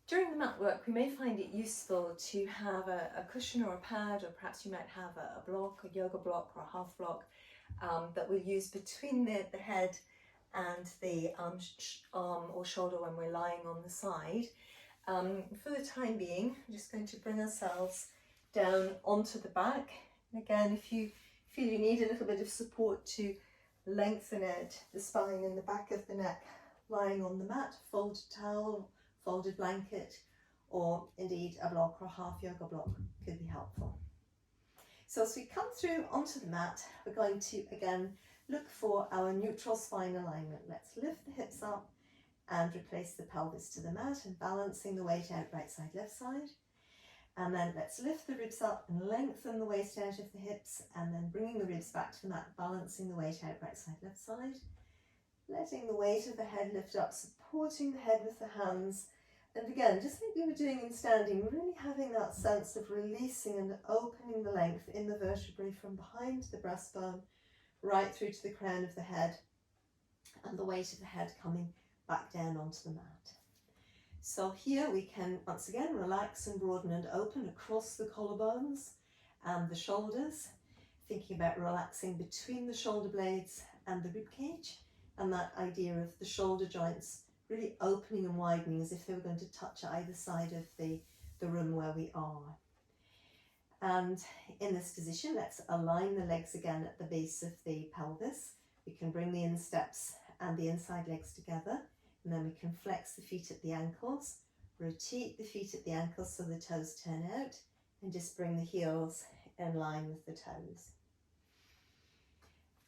During the mat work, we may find it useful to have a cushion or a pad, or perhaps you might have a block, a yoga block or a half block that we'll use between the head and the arm or shoulder when we're lying on the side. For the time being, we're just going to bring ourselves down onto the back. And again, if you feel you need a little bit of support to lengthen it, the spine and the back of the neck, lying on the mat, folded towel, folded blanket, or indeed a block or a half yoga block could be helpful. So as we come through onto the mat, we're going to again look for our neutral spine alignment. Let's lift the hips up and replace the pelvis to the mat and balancing the weight out right side, left side. And then let's lift the ribs up and lengthen the waist out of the hips, and then bringing the ribs back to the mat, balancing the weight out right side, left side. Letting the weight of the head lift up, supporting the head with the hands. And again, just like we were doing in standing, really having that sense of releasing and opening the length in the vertebrae from behind the breastbone right through to the crown of the head, and the weight of the head coming back down onto the mat. So here we can once again relax and broaden and open across the collarbones and the shoulders, thinking about relaxing between the shoulder blades and the rib cage, and that idea of the shoulder joints really opening and widening as if they were going to touch either side of the room where we are. And in this position, let's align the legs again at the base of the pelvis. We can bring the insteps and the inside legs together, and then we can flex the feet at the ankles, rotate the feet at the ankles so the toes turn out, and just bring the heels in line with the toes.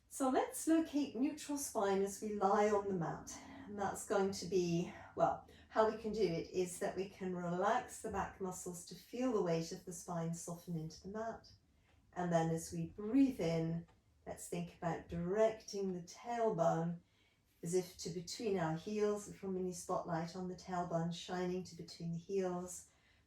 So let's locate neutral spine as we lie on the mat. And that's going to be, well, how we can do it is that we can relax the back muscles to feel the weight of the spine soften into the mat. And then as we breathe in, let's think about directing the tailbone as if to between our heels, from mini spotlight on the tailbone shining to between the heels,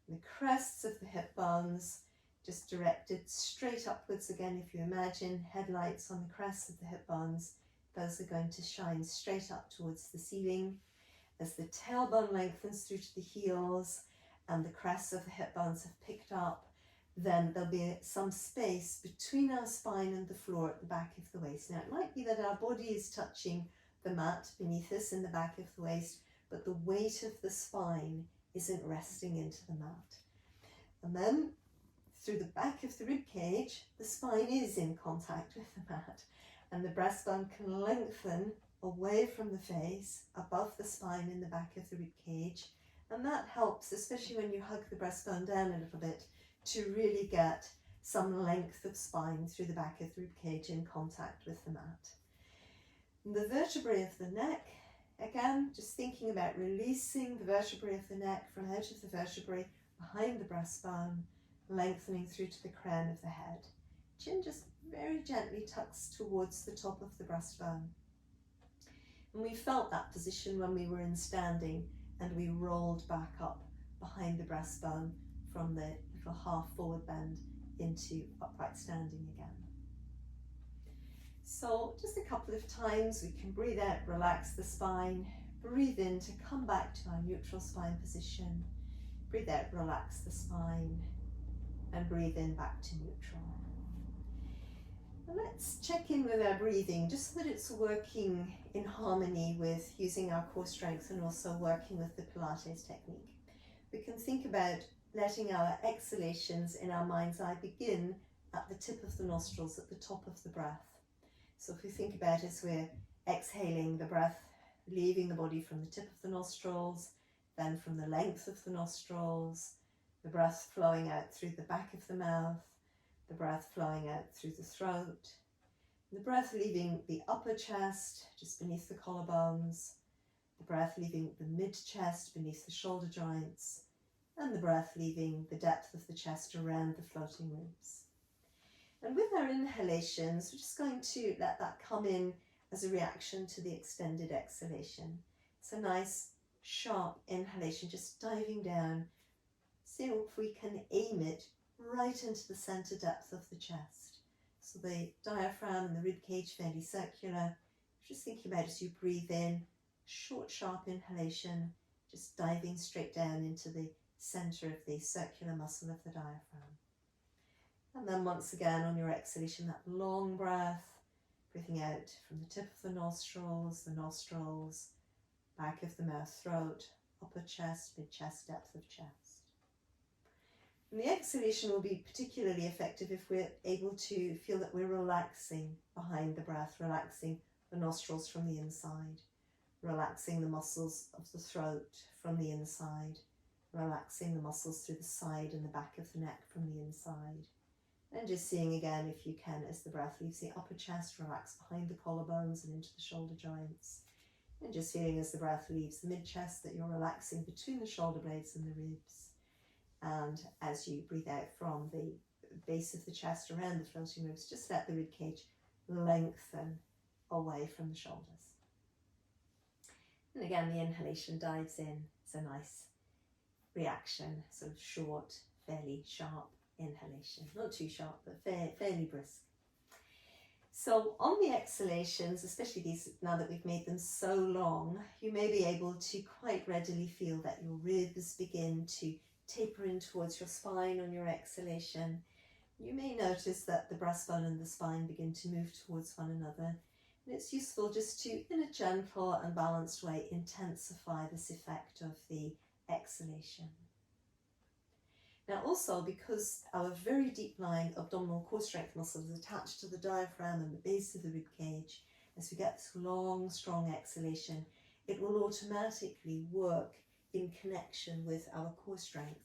and the crests of the hip bones just directed straight upwards again. If you imagine headlights on the crests of the hip bones, those are going to shine straight up towards the ceiling. As the tailbone lengthens through to the heels and the crests of the hip bones have picked up, then there'll be some space between our spine and the floor at the back of the waist. Now it might be that our body is touching the mat beneath us in the back of the waist, but the weight of the spine isn't resting into the mat. And then through the back of the rib cage, the spine is in contact with the mat, and the breastbone can lengthen away from the face, above the spine in the back of the rib cage, and that helps, especially when you hug the breastbone down a little bit, to really get some length of spine through the back of the rib cage in contact with the mat. The vertebrae of the neck, again, just thinking about releasing the vertebrae of the neck from out of the vertebrae behind the breastbone, lengthening through to the crown of the head. Chin just very gently tucks towards the top of the breastbone. And we felt that position when we were in standing, and we rolled back up behind the breastbone from the little half forward bend into upright standing again. So just a couple of times we can breathe out, relax the spine, breathe in to come back to our neutral spine position, breathe out, relax the spine, and breathe in back to neutral. And let's check in with our breathing just so that it's working in harmony with using our core strength and also working with the Pilates technique. We can think about letting our exhalations in our mind's eye begin at the tip of the nostrils, at the top of the breath. So if we think about as we're exhaling, the breath leaving the body from the tip of the nostrils, then from the length of the nostrils, the breath flowing out through the back of the mouth, the breath flowing out through the throat, the breath leaving the upper chest, just beneath the collarbones, the breath leaving the mid-chest beneath the shoulder joints, and the breath leaving the depth of the chest around the floating ribs. And with our inhalations, we're just going to let that come in as a reaction to the extended exhalation. It's a nice, sharp inhalation, just diving down. See if we can aim it right into the center depth of the chest. So the diaphragm and the rib cage fairly circular. Just thinking about as you breathe in, short, sharp inhalation, just diving straight down into the center of the circular muscle of the diaphragm. And then once again on your exhalation, that long breath, breathing out from the tip of the nostrils, back of the mouth, throat, upper chest, mid-chest, depth of chest. And the exhalation will be particularly effective if we're able to feel that we're relaxing behind the breath, relaxing the nostrils from the inside, relaxing the muscles of the throat from the inside, relaxing the muscles through the side and the back of the neck from the inside. And just seeing again, if you can, as the breath leaves the upper chest, relax behind the collarbones and into the shoulder joints. And just feeling as the breath leaves the mid-chest that you're relaxing between the shoulder blades and the ribs. And as you breathe out from the base of the chest around the floating ribs, just let the rib cage lengthen away from the shoulders. And again, the inhalation dives in. It's a nice reaction, sort of short, fairly sharp inhalation. Not too sharp, but fairly brisk. So on the exhalations, especially these, now that we've made them so long, you may be able to quite readily feel that your ribs begin to taper in towards your spine on your exhalation. You may notice that the breastbone and the spine begin to move towards one another. And it's useful just to, in a gentle and balanced way, intensify this effect of the exhalation. Now also, because our very deep lying abdominal core strength muscle is attached to the diaphragm and the base of the rib cage, as we get this long, strong exhalation, it will automatically work in connection with our core strength.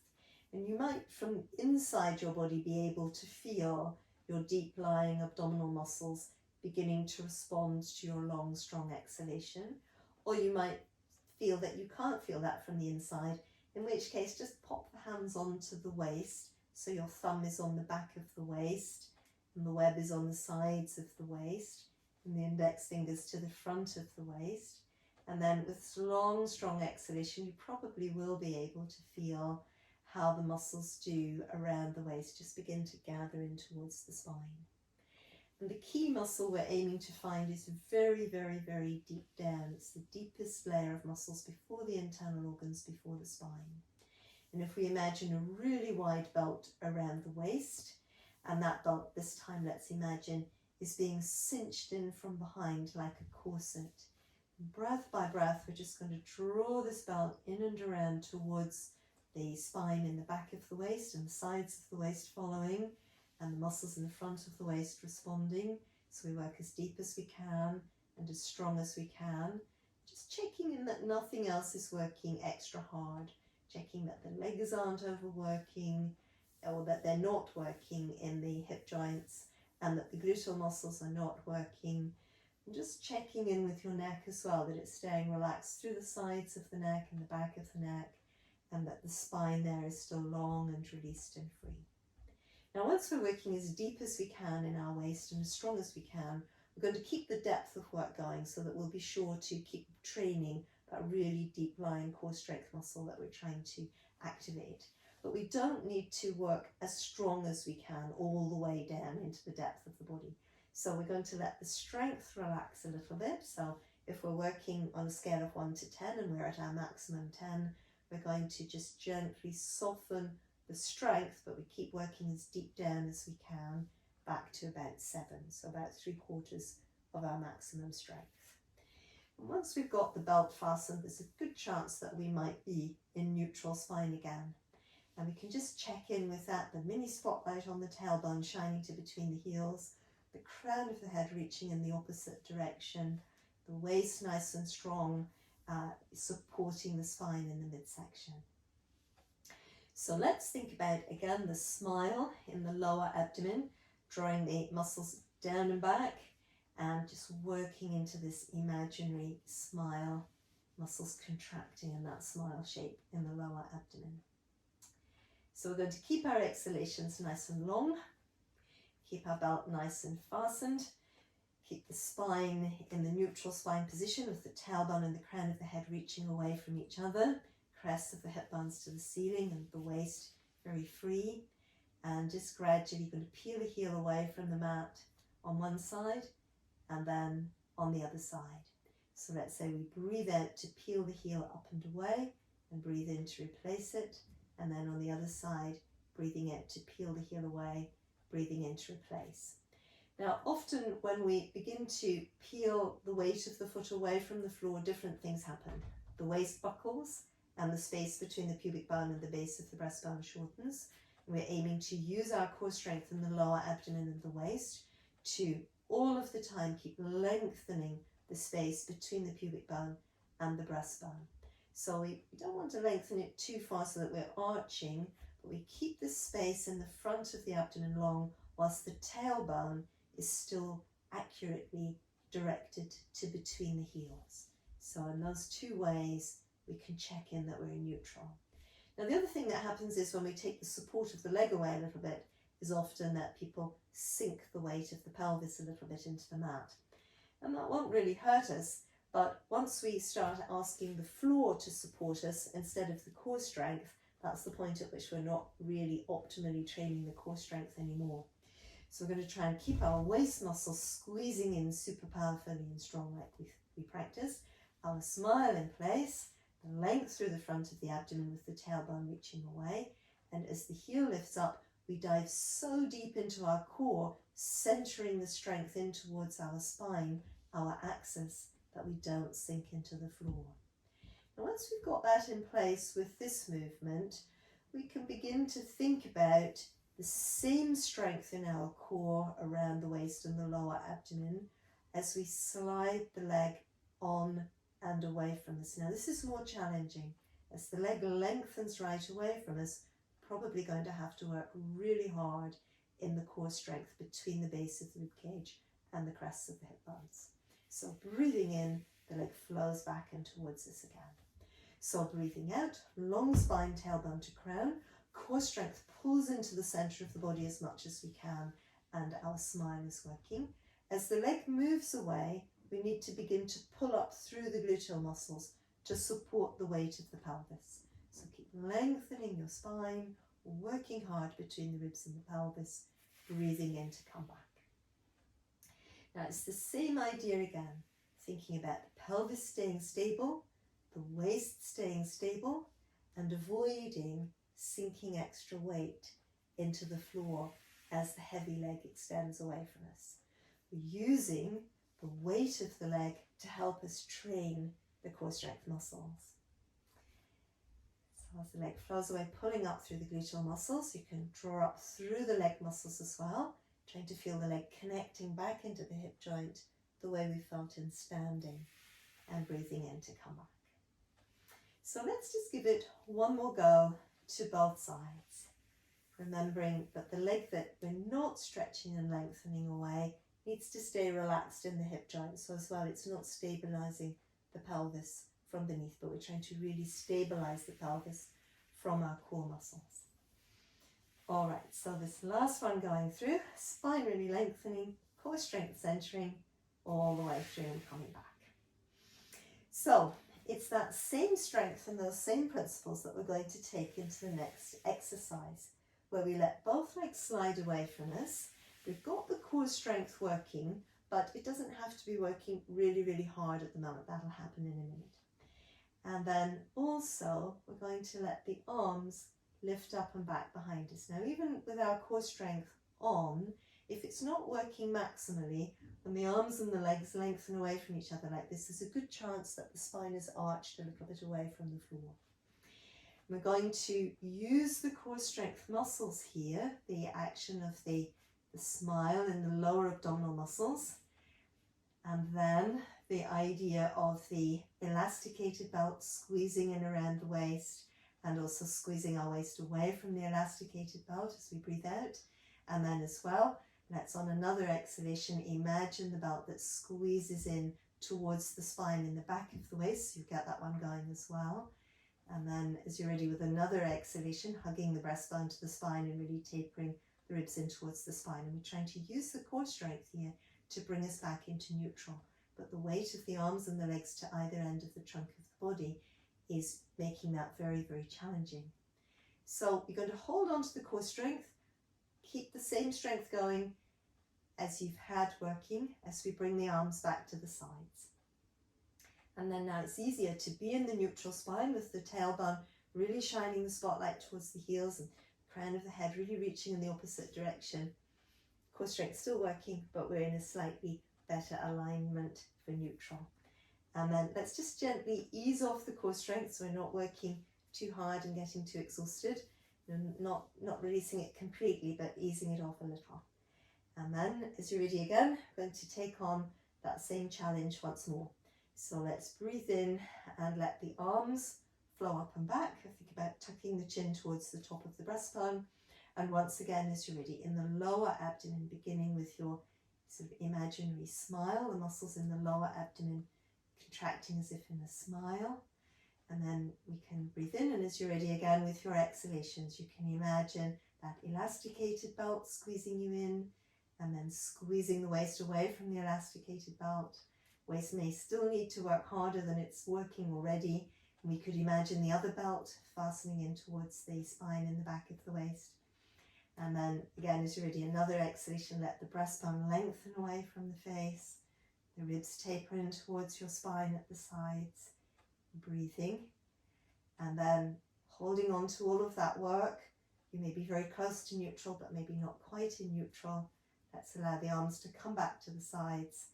And you might, from inside your body, be able to feel your deep lying abdominal muscles beginning to respond to your long, strong exhalation. Or you might feel that you can't feel that from the inside, in which case just pop the hands onto the waist, so your thumb is on the back of the waist and the web is on the sides of the waist, and the index fingers to the front of the waist. And then with long, strong exhalation, you probably will be able to feel how the muscles do around the waist just begin to gather in towards the spine. And the key muscle we're aiming to find is very, very, very deep down. It's the deepest layer of muscles before the internal organs, before the spine. And if we imagine a really wide belt around the waist, and that belt this time, let's imagine, is being cinched in from behind like a corset. Breath by breath, we're just going to draw this belt in and around towards the spine in the back of the waist and the sides of the waist following, and the muscles in the front of the waist responding. So we work as deep as we can and as strong as we can. Just checking in that nothing else is working extra hard. Checking that the legs aren't overworking, or that they're not working in the hip joints, and that the gluteal muscles are not working. And just checking in with your neck as well, that it's staying relaxed through the sides of the neck and the back of the neck, and that the spine there is still long and released and free. Now, once we're working as deep as we can in our waist and as strong as we can, we're going to keep the depth of work going so that we'll be sure to keep training that really deep lying core strength muscle that we're trying to activate. But we don't need to work as strong as we can all the way down into the depth of the body. So we're going to let the strength relax a little bit. So if we're working on a scale of 1 to 10 and we're at our maximum 10, we're going to just gently soften the strength, but we keep working as deep down as we can, back to about 7, so about 3/4 of our maximum strength. And once we've got the belt fastened, there's a good chance that we might be in neutral spine again. And we can just check in with that, the mini spotlight on the tailbone shining to between the heels, the crown of the head reaching in the opposite direction, the waist nice and strong, supporting the spine in the midsection. So let's think about, again, the smile in the lower abdomen, drawing the muscles down and back, and just working into this imaginary smile, muscles contracting in that smile shape in the lower abdomen. So we're going to keep our exhalations nice and long, keep our belt nice and fastened, keep the spine in the neutral spine position with the tailbone and the crown of the head reaching away from each other, crest of the hip bones to the ceiling and the waist very free, and just gradually going to peel the heel away from the mat on one side and then on the other side. So let's say we breathe out to peel the heel up and away, and breathe in to replace it. And then on the other side, breathing out to peel the heel away, breathing in to replace. Now, often when we begin to peel the weight of the foot away from the floor, different things happen. The waist buckles and the space between the pubic bone and the base of the breastbone shortens. And we're aiming to use our core strength in the lower abdomen and the waist to all of the time keep lengthening the space between the pubic bone and the breastbone. So we don't want to lengthen it too far so that we're arching, but we keep the space in the front of the abdomen long whilst the tailbone is still accurately directed to between the heels. So in those two ways, we can check in that we're in neutral. Now the other thing that happens is when we take the support of the leg away a little bit, is often that people sink the weight of the pelvis a little bit into the mat. And that won't really hurt us, but once we start asking the floor to support us instead of the core strength, that's the point at which we're not really optimally training the core strength anymore. So we're going to try and keep our waist muscles squeezing in super powerfully and strong like we practiced. Our smile in place, the length through the front of the abdomen with the tailbone reaching away. And as the heel lifts up, we dive so deep into our core, centering the strength in towards our spine, our axis, that we don't sink into the floor. Now once we've got that in place with this movement, we can begin to think about the same strength in our core around the waist and the lower abdomen as we slide the leg on and away from us. Now this is more challenging. As the leg lengthens right away from us, probably going to have to work really hard in the core strength between the base of the rib cage and the crests of the hip bones. So breathing in, the leg flows back and towards us again. So breathing out, long spine, tailbone to crown, core strength pulls into the center of the body as much as we can, and our smile is working. As the leg moves away, we need to begin to pull up through the gluteal muscles to support the weight of the pelvis. So keep lengthening your spine, working hard between the ribs and the pelvis, breathing in to come back. Now it's the same idea again, thinking about the pelvis staying stable, the waist staying stable, and avoiding sinking extra weight into the floor as the heavy leg extends away from us. We're using the weight of the leg to help us train the core strength muscles. So as the leg flows away, pulling up through the gluteal muscles, you can draw up through the leg muscles as well, trying to feel the leg connecting back into the hip joint the way we felt in standing, and breathing in to come back. So let's just give it one more go to both sides, remembering that the leg that we're not stretching and lengthening away needs to stay relaxed in the hip joint. So as well, it's not stabilizing the pelvis from beneath, but we're trying to really stabilize the pelvis from our core muscles. All right, so this last one going through, spine really lengthening, core strength centering, all the way through and coming back. So it's that same strength and those same principles that we're going to take into the next exercise, where we let both legs slide away from us. We've got the core strength working, but it doesn't have to be working really, really hard at the moment. That'll happen in a minute. And then also we're going to let the arms lift up and back behind us. Now, even with our core strength on, if it's not working maximally, when the arms and the legs lengthen away from each other like this, there's a good chance that the spine is arched a little bit away from the floor. We're going to use the core strength muscles here, the action of the smile in the lower abdominal muscles, and then the idea of the elasticated belt squeezing in around the waist, and also squeezing our waist away from the elasticated belt as we breathe out. And then as well, let's on another exhalation imagine the belt that squeezes in towards the spine in the back of the waist. So you get that one going as well. And then as you're ready with another exhalation, hugging the breastbone to the spine and really tapering the ribs in towards the spine. And we're trying to use the core strength here to bring us back into neutral. But the weight of the arms and the legs to either end of the trunk of the body is making that very, very challenging. So you're going to hold on to the core strength, keep the same strength going as you've had working as we bring the arms back to the sides. And then now it's easier to be in the neutral spine with the tailbone really shining the spotlight towards the heels and the crown of the head really reaching in the opposite direction. Core strength still working, but we're in a slightly better alignment for neutral. And then let's just gently ease off the core strength so we're not working too hard and getting too exhausted. And not releasing it completely, but easing it off a little. And then as you're ready again, we're going to take on that same challenge once more. So let's breathe in and let the arms flow up and back. I think about tucking the chin towards the top of the breastbone. And once again, as you're ready, in the lower abdomen, beginning with your sort of imaginary smile, the muscles in the lower abdomen contracting as if in a smile. And then we can breathe in, and as you're ready again with your exhalations, you can imagine that elasticated belt squeezing you in, and then squeezing the waist away from the elasticated belt. Waist may still need to work harder than it's working already. And we could imagine the other belt fastening in towards the spine in the back of the waist. And then again, as you're ready, another exhalation, let the breastbone lengthen away from the face. The ribs taper in towards your spine at the sides. Breathing. And then holding on to all of that work. You may be very close to neutral, but maybe not quite in neutral. Let's allow the arms to come back to the sides.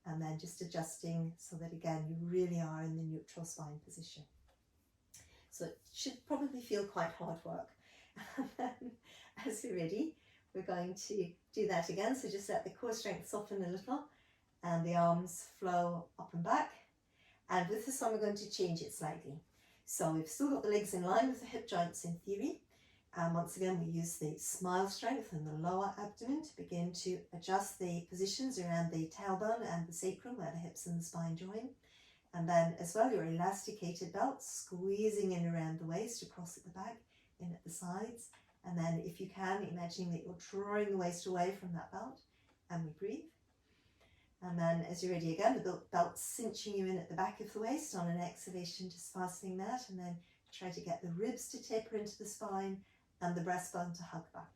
And then just adjusting so that again, you really are in the neutral spine position. So it should probably feel quite hard work. And then as you're ready, we're going to do that again. So just let the core strength soften a little and the arms flow up and back. And with this one, we're going to change it slightly. So we've still got the legs in line with the hip joints in theory. And once again, we use the smile strength in the lower abdomen to begin to adjust the positions around the tailbone and the sacrum where the hips and the spine join. And then as well, your elasticated belt squeezing in around the waist, across at the back, in at the sides. And then if you can, imagining that you're drawing the waist away from that belt. And we breathe. And then as you're ready again, the belt cinching you in at the back of the waist on an exhalation, just fastening that. And then try to get the ribs to taper into the spine and the breastbone to hug back.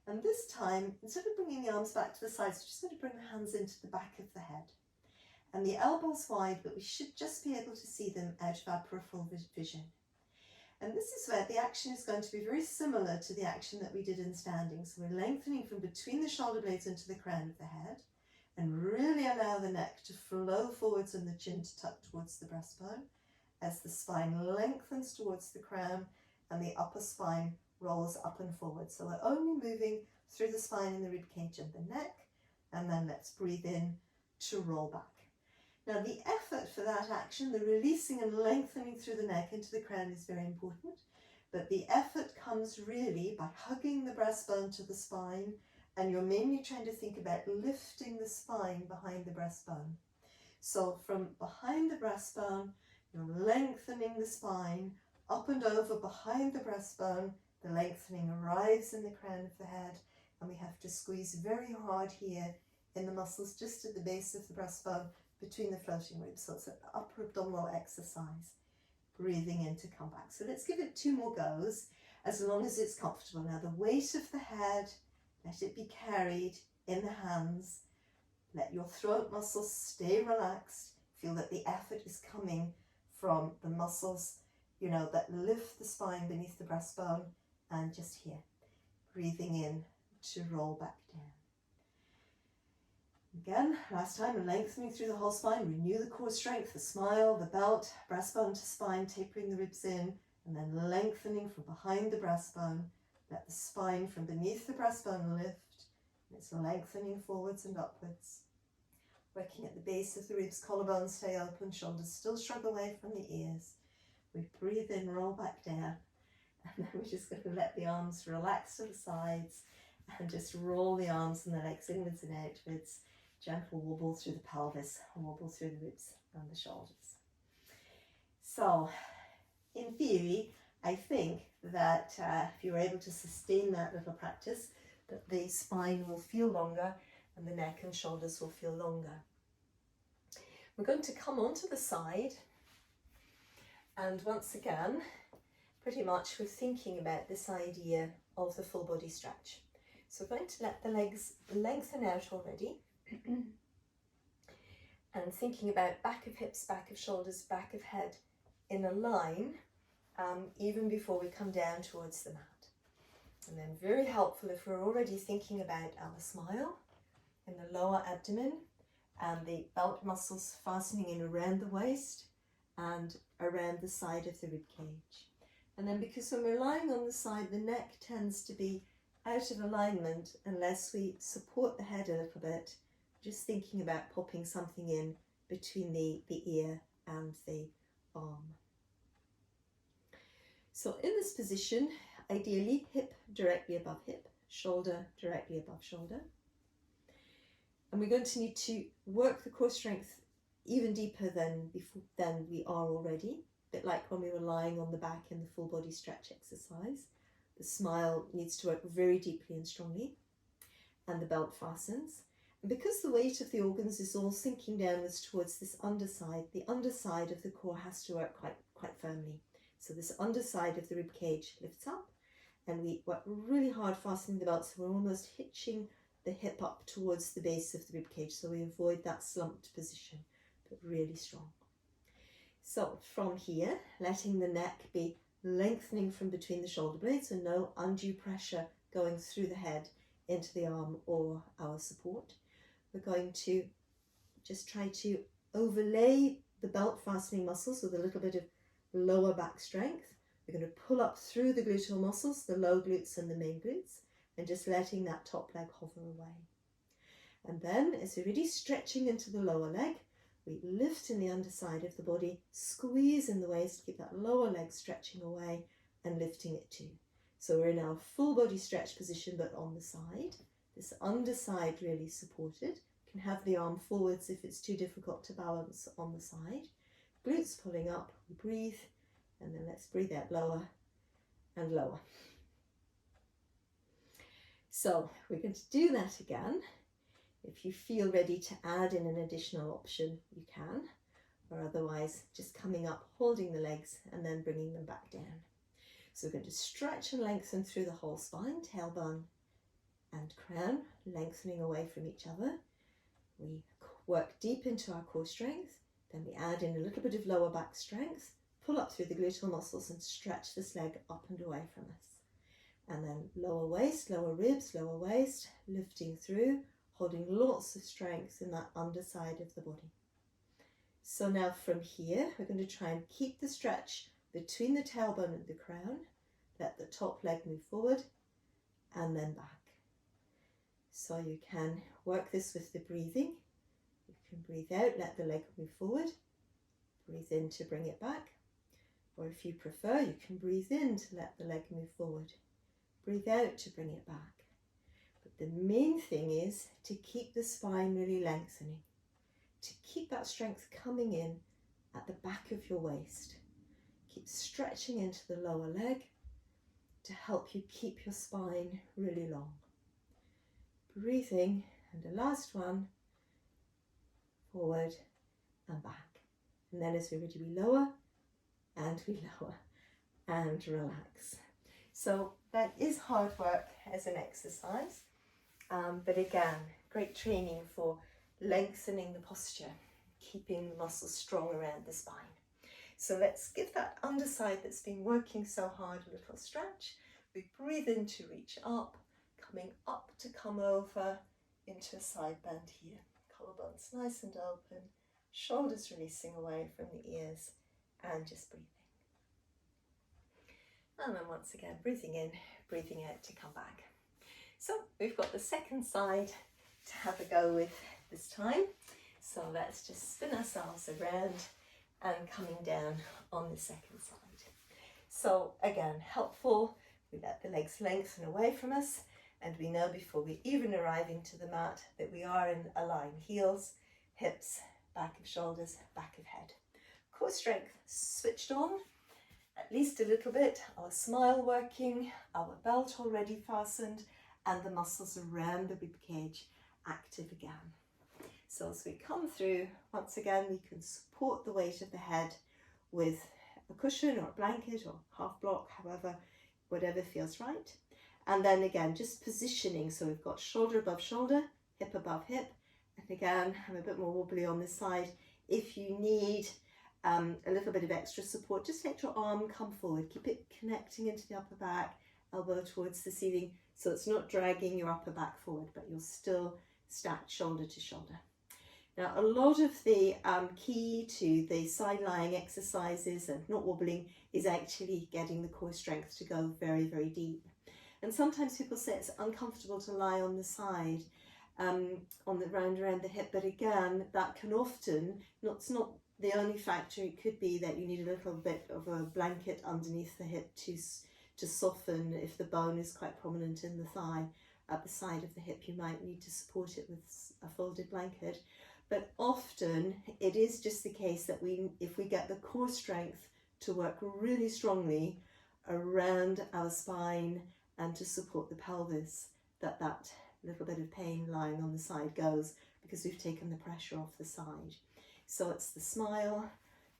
And this time, instead of bringing the arms back to the sides, we're just going to bring the hands into the back of the head. And the elbows wide, but we should just be able to see them out of our peripheral vision. And this is where the action is going to be very similar to the action that we did in standing. So we're lengthening from between the shoulder blades into the crown of the head, and really allow the neck to flow forwards and the chin to tuck towards the breastbone as the spine lengthens towards the crown and the upper spine rolls up and forward. So we're only moving through the spine and the rib cage and the neck, and then let's breathe in to roll back. Now the effort for that action, the releasing and lengthening through the neck into the crown, is very important, but the effort comes really by hugging the breastbone to the spine, and you're mainly trying to think about lifting the spine behind the breastbone. So from behind the breastbone, you're lengthening the spine up and over behind the breastbone. The lengthening arrives in the crown of the head, and we have to squeeze very hard here in the muscles just at the base of the breastbone between the floating ribs. So it's an upper abdominal exercise. Breathing in to come back. So let's give it 2 more goes, as long as it's comfortable. Now the weight of the head, let it be carried in the hands. Let your throat muscles stay relaxed. Feel that the effort is coming from the muscles, that lift the spine beneath the breastbone, and just here, breathing in to roll back down. Again, last time, lengthening through the whole spine. Renew the core strength, the smile, the belt, breastbone to spine, tapering the ribs in, and then lengthening from behind the breastbone. Let the spine from beneath the breastbone lift. It's lengthening forwards and upwards. Working at the base of the ribs, collarbones stay open, shoulders still shrug away from the ears. We breathe in, roll back down, and then we're just going to let the arms relax to the sides and just roll the arms and the legs inwards and outwards. Gentle wobble through the pelvis, wobble through the ribs and the shoulders. So, in theory, I think that if you're able to sustain that little practice, that the spine will feel longer and the neck and shoulders will feel longer. We're going to come onto the side, and once again, pretty much we're thinking about this idea of the full body stretch. So we're going to let the legs lengthen out already. and thinking about back of hips, back of shoulders, back of head in a line, even before we come down towards the mat. And then very helpful if we're already thinking about our smile in the lower abdomen and the belt muscles fastening in around the waist and around the side of the rib cage. And then because when we're lying on the side, the neck tends to be out of alignment unless we support the head a little bit, just thinking about popping something in between the ear and the arm. So in this position, ideally hip directly above hip, shoulder directly above shoulder. And we're going to need to work the core strength even deeper than we are already, a bit like when we were lying on the back in the full body stretch exercise. The smile needs to work very deeply and strongly, and the belt fastens. And because the weight of the organs is all sinking downwards towards this underside, the underside of the core has to work quite firmly. So this underside of the rib cage lifts up, and we work really hard fastening the belt, so we're almost hitching the hip up towards the base of the rib cage, so we avoid that slumped position, but really strong. So from here, letting the neck be lengthening from between the shoulder blades, so no undue pressure going through the head into the arm or our support. We're going to just try to overlay the belt fastening muscles with a little bit of lower back strength. We're going to pull up through the gluteal muscles, the low glutes and the main glutes, and just letting that top leg hover away. And then as we're really stretching into the lower leg, we lift in the underside of the body, squeeze in the waist, keep that lower leg stretching away and lifting it too. So we're in our full body stretch position, but on the side, this underside really supported. You can have the arm forwards if it's too difficult to balance on the side. Glutes pulling up, we breathe, and then let's breathe out lower and lower. So we're going to do that again. If you feel ready to add in an additional option, you can, or otherwise just coming up, holding the legs and then bringing them back down. So we're going to stretch and lengthen through the whole spine, tailbone and crown, lengthening away from each other. We work deep into our core strength, then we add in a little bit of lower back strength, pull up through the gluteal muscles and stretch this leg up and away from us. And then lower waist, lower ribs, lower waist, lifting through, holding lots of strength in that underside of the body. So now from here, we're going to try and keep the stretch between the tailbone and the crown. Let the top leg move forward and then back. So you can work this with the breathing. You can breathe out, let the leg move forward. Breathe in to bring it back. Or if you prefer, you can breathe in to let the leg move forward. Breathe out to bring it back. But the main thing is to keep the spine really lengthening, to keep that strength coming in at the back of your waist. Keep stretching into the lower leg to help you keep your spine really long. Breathing, and the last one, forward and back. And then as we're ready, we lower and relax. So that is hard work as an exercise, but again, great training for lengthening the posture, keeping the muscles strong around the spine. So let's give that underside that's been working so hard a little stretch. We breathe in to reach up, coming up to come over into a side bend here. Collarbones nice and open, shoulders releasing away from the ears, and just breathing. And then once again, breathing in, breathing out to come back. So we've got the second side to have a go with this time. So let's just spin ourselves around and coming down on the second side. So again, helpful, we let the legs lengthen away from us, and we know before we even arrive into the mat that we are in a line. Heels, hips, back of shoulders, back of head. Core strength switched on, at least a little bit, our smile working, our belt already fastened, and the muscles around the rib cage active again. So as we come through, once again, we can support the weight of the head with a cushion or a blanket or half block, however, whatever feels right. And then again, just positioning. So we've got shoulder above shoulder, hip above hip, And again, I'm a bit more wobbly on this side. If you need a little bit of extra support, just let your arm come forward. Keep it connecting into the upper back, elbow towards the ceiling, so it's not dragging your upper back forward, but you're still stacked shoulder to shoulder. Now, a lot of the key to the side lying exercises and not wobbling is actually getting the core strength to go very, very deep. And sometimes people say it's uncomfortable to lie on the side, around the hip, but again, that can often, it's not the only factor. It could be that you need a little bit of a blanket underneath the hip to soften if the bone is quite prominent in the thigh. At the side of the hip, you might need to support it with a folded blanket. But often it is just the case that if we get the core strength to work really strongly around our spine and to support the pelvis, that little bit of pain lying on the side goes, because we've taken the pressure off the side. So it's the smile,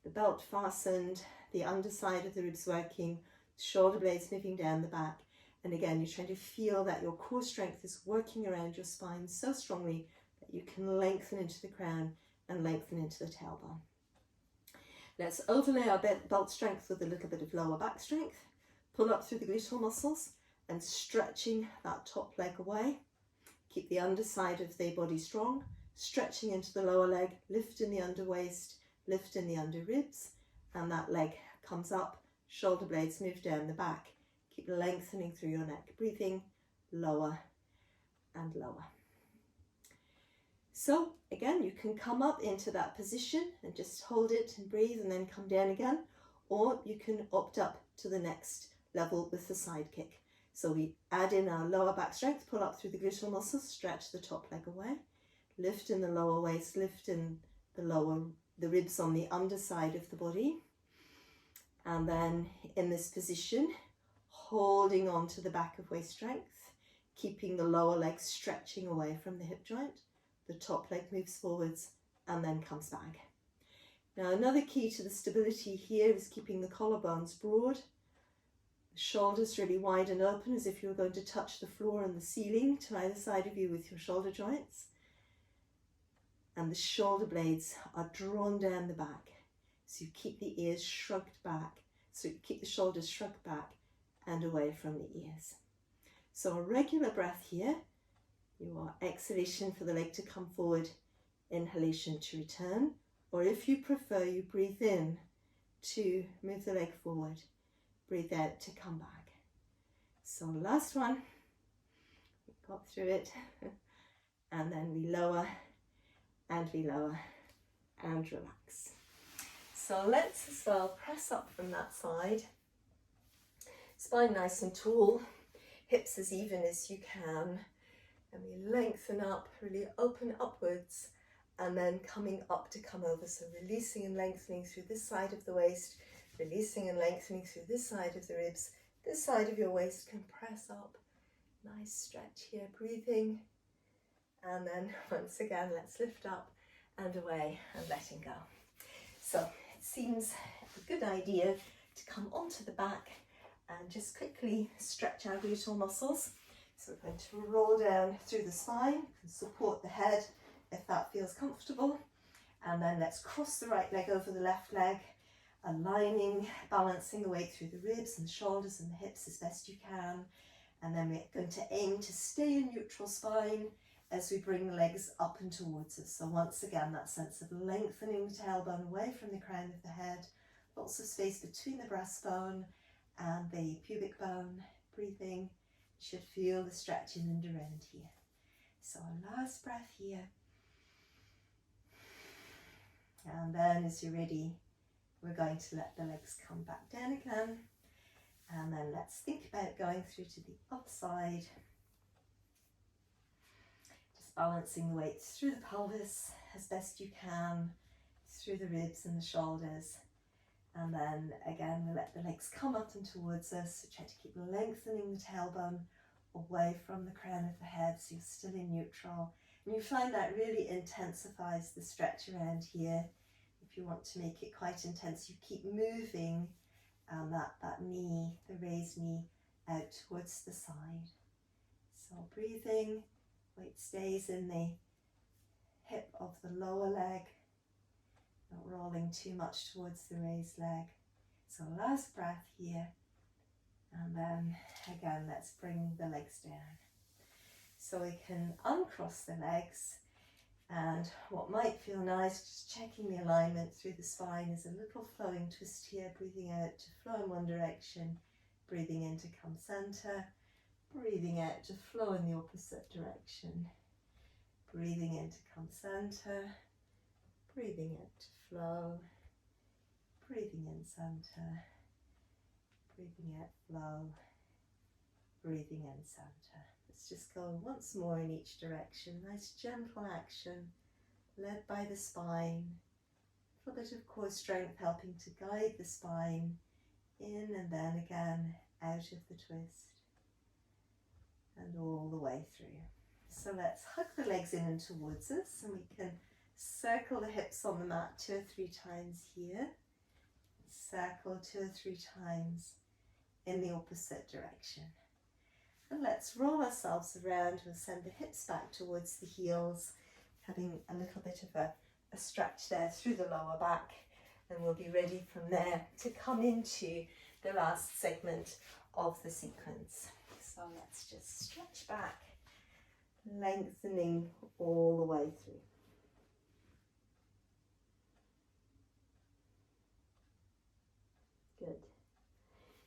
the belt fastened, the underside of the ribs working, shoulder blades moving down the back. And again, you're trying to feel that your core strength is working around your spine so strongly that you can lengthen into the crown and lengthen into the tailbone. Let's overlay our belt strength with a little bit of lower back strength. Pull up through the gluteal muscles and stretching that top leg away. Keep the underside of the body strong, stretching into the lower leg, lifting the under waist, lifting the under ribs, and that leg comes up, shoulder blades move down the back. Keep lengthening through your neck, breathing lower and lower. So again, you can come up into that position and just hold it and breathe and then come down again, or you can opt up to the next level with the side kick. So we add in our lower back strength, pull up through the gluteal muscles, stretch the top leg away, lift in the lower waist, lift in the ribs on the underside of the body. And then in this position, holding on to the back of waist strength, keeping the lower leg stretching away from the hip joint. The top leg moves forwards and then comes back. Now, another key to the stability here is keeping the collarbones broad, the shoulders really wide and open as if you were going to touch the floor and the ceiling to either side of you with your shoulder joints. And the shoulder blades are drawn down the back. So you keep the ears shrugged back. So you keep the shoulders shrugged back and away from the ears. So a regular breath here. Your exhalation for the leg to come forward, inhalation to return, or if you prefer, you breathe in to move the leg forward, breathe out to come back. So last one, we got through it, and then we lower and relax. So let's as well press up from that side, spine nice and tall, hips as even as you can. And we lengthen up, really open upwards, and then coming up to come over. So releasing and lengthening through this side of the waist, releasing and lengthening through this side of the ribs. This side of your waist can press up. Nice stretch here, breathing. And then once again, let's lift up and away and letting go. So it seems a good idea to come onto the back and just quickly stretch our gluteal muscles. So we're going to roll down through the spine and support the head if that feels comfortable. And then let's cross the right leg over the left leg, aligning, balancing the weight through the ribs and the shoulders and the hips as best you can. And then we're going to aim to stay in neutral spine as we bring the legs up and towards us. So once again, that sense of lengthening the tailbone away from the crown of the head, lots of space between the breastbone and the pubic bone, breathing. Should feel the stretching and around here. So a last breath here. And then as you're ready, we're going to let the legs come back down again. And then let's think about going through to the other side. Just balancing the weight through the pelvis as best you can, through the ribs and the shoulders. And then again, we'll let the legs come up and towards us. So try to keep lengthening the tailbone away from the crown of the head so you're still in neutral. And you find that really intensifies the stretch around here. If you want to make it quite intense, you keep moving that knee, the raised knee, out towards the side. So breathing, weight stays in the hip of the lower leg, not rolling too much towards the raised leg. So last breath here, and then again let's bring the legs down. So we can uncross the legs, and what might feel nice, just checking the alignment through the spine, is a little flowing twist here, breathing out to flow in one direction, breathing in to come center, breathing out to flow in the opposite direction, breathing in to come center, breathing out to flow, breathing in center, breathing out flow, breathing in center. Let's just go once more in each direction. Nice gentle action led by the spine. A little bit of core strength helping to guide the spine in and then again out of the twist and all the way through. So let's hug the legs in and towards us, and we can circle the hips on the mat 2 or 3 times here. Circle 2 or 3 times in the opposite direction. And let's roll ourselves around. We'll send the hips back towards the heels, having a little bit of a stretch there through the lower back, and we'll be ready from there to come into the last segment of the sequence. So let's just stretch back, lengthening all the way through. Good.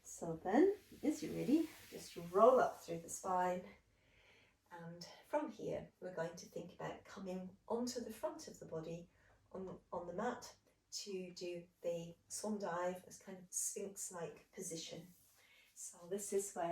So then, as you're ready, just roll up through the spine, and from here we're going to think about coming onto the front of the body on the mat to do the Swan Dive as kind of Sphinx-like position. So this is where